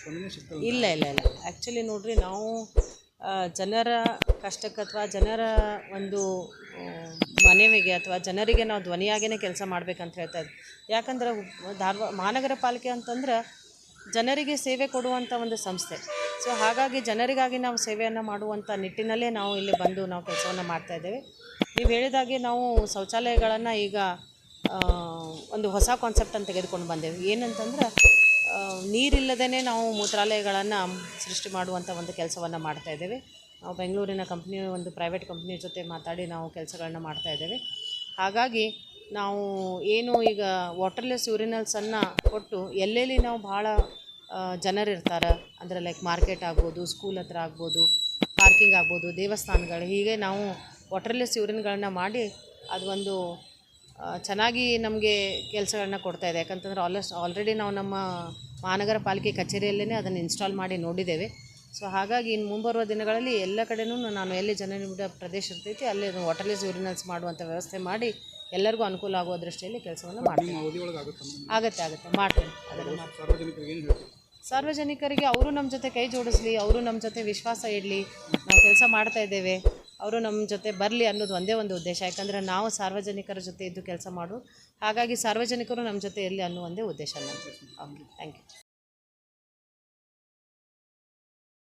ಸ್ಪಂದನೆ ಸಿಗ್ತದೆ? ಇಲ್ಲ ಇಲ್ಲ ಇಲ್ಲ ಆ್ಯಕ್ಚುಲಿ ನೋಡ್ರಿ ನಾವು ಜನರ ಕಷ್ಟಕ್ಕೆ ಅಥವಾ ಜನರ ಒಂದು ಮನವಿಗೆ ಅಥವಾ ಜನರಿಗೆ ನಾವು ಧ್ವನಿಯಾಗೇ ಕೆಲಸ ಮಾಡ್ಬೇಕಂತ ಹೇಳ್ತಾ ಇದ್ವಿ. ಯಾಕಂದ್ರೆ ಮಹಾನಗರ ಪಾಲಿಕೆ ಅಂತಂದ್ರೆ ಜನರಿಗೆ ಸೇವೆ ಕೊಡುವಂಥ ಒಂದು ಸಂಸ್ಥೆ. ಸೊ ಹಾಗಾಗಿ ಜನರಿಗಾಗಿ ನಾವು ಸೇವೆಯನ್ನು ಮಾಡುವಂಥ ನಿಟ್ಟಿನಲ್ಲೇ ನಾವು ಇಲ್ಲಿ ಬಂದು ನಾವು ಕೆಲಸವನ್ನು ಮಾಡ್ತಾಯಿದ್ದೇವೆ. ನೀವು ಹೇಳಿದಾಗೆ ನಾವು ಶೌಚಾಲಯಗಳನ್ನು ಈಗ ಒಂದು ಹೊಸ ಕಾನ್ಸೆಪ್ಟನ್ನು ತೆಗೆದುಕೊಂಡು ಬಂದೇವೆ. ಏನಂತಂದ್ರೆ ನೀರಿಲ್ಲದೇ ನಾವು ಮೂತ್ರಾಲಯಗಳನ್ನು ಸೃಷ್ಟಿ ಮಾಡುವಂಥ ಒಂದು ಕೆಲಸವನ್ನು ಮಾಡ್ತಾಯಿದ್ದೇವೆ. ನಾವು ಬೆಂಗಳೂರಿನ ಕಂಪ್ನಿ ಒಂದು ಪ್ರೈವೇಟ್ ಕಂಪ್ನಿ ಜೊತೆ ಮಾತಾಡಿ ನಾವು ಕೆಲಸಗಳನ್ನ ಮಾಡ್ತಾಯಿದ್ದೇವೆ. ಹಾಗಾಗಿ ನಾವು ಏನು ಈಗ ವಾಟರ್ಲೆಸ್ ಯೂರಿನಲ್ಸನ್ನು ಕೊಟ್ಟು ಎಲ್ಲೆಲ್ಲಿ ನಾವು ಭಾಳ ಜನರಿರ್ತಾರೆ ಅಂದರೆ ಲೈಕ್ ಮಾರ್ಕೆಟ್ ಆಗ್ಬೋದು, ಸ್ಕೂಲ್ ಹತ್ರ ಆಗ್ಬೋದು, ಪಾರ್ಕಿಂಗ್ ಆಗ್ಬೋದು, ದೇವಸ್ಥಾನಗಳು, ಹೀಗೆ ನಾವು ವಾಟರ್ಲೆಸ್ ಯೂರಿನ್ಗಳನ್ನ ಮಾಡಿ ಅದು ಒಂದು ಚೆನ್ನಾಗಿ ನಮಗೆ ಕೆಲಸಗಳನ್ನ ಕೊಡ್ತಾಯಿದೆ. ಯಾಕಂತಂದ್ರೆ ಆಲ್ರೆಡಿ ನಾವು ನಮ್ಮ ಮಹಾನಗರ ಪಾಲಿಕೆ ಕಚೇರಿಯಲ್ಲೇ ಅದನ್ನು ಇನ್ಸ್ಟಾಲ್ ಮಾಡಿ ನೋಡಿದ್ದೇವೆ. ಸೊ ಹಾಗಾಗಿ ಇನ್ನು ಮುಂಬರುವ ದಿನಗಳಲ್ಲಿ ಎಲ್ಲ ಕಡೆಯೂ ನಾನು ಎಲ್ಲಿ ಜನನಿಬಿಡ ಪ್ರದೇಶ ಇರ್ತೈತಿ ಅಲ್ಲಿ ವಾಟರ್ಲೆಸ್ ಯೂರಿನಲ್ಸ್ ಮಾಡುವಂಥ ವ್ಯವಸ್ಥೆ ಮಾಡಿ ಎಲ್ಲರಿಗೂ ಅನುಕೂಲ ಆಗುವ ದೃಷ್ಟಿಯಲ್ಲಿ ಕೆಲಸವನ್ನು ಮಾಡ್ತೀನಿ. ಆಗುತ್ತೆ ಮಾಡ್ತೇನೆ. ಅದನ್ನು ಸಾರ್ವಜನಿಕರಿಗೆ ಅವರು ನಮ್ಮ ಜೊತೆ ಕೈ ಜೋಡಿಸ್ಲಿ, ಅವರು ನಮ್ಮ ಜೊತೆ ವಿಶ್ವಾಸ ಇಡಲಿ, ನಾವು ಕೆಲಸ ಮಾಡ್ತಾಯಿದ್ದೇವೆ, ಅವರು ನಮ್ಮ ಜೊತೆ ಬರಲಿ ಅನ್ನೋದು ಒಂದೇ ಒಂದು ಉದ್ದೇಶ. ಯಾಕಂದರೆ ನಾವು ಸಾರ್ವಜನಿಕರ ಜೊತೆ ಇದ್ದು ಕೆಲಸ ಮಾಡು, ಹಾಗಾಗಿ ಸಾರ್ವಜನಿಕರು ನಮ್ಮ ಜೊತೆ ಇರಲಿ ಅನ್ನೋ ಒಂದೇ ಉದ್ದೇಶ. Okay, thank you.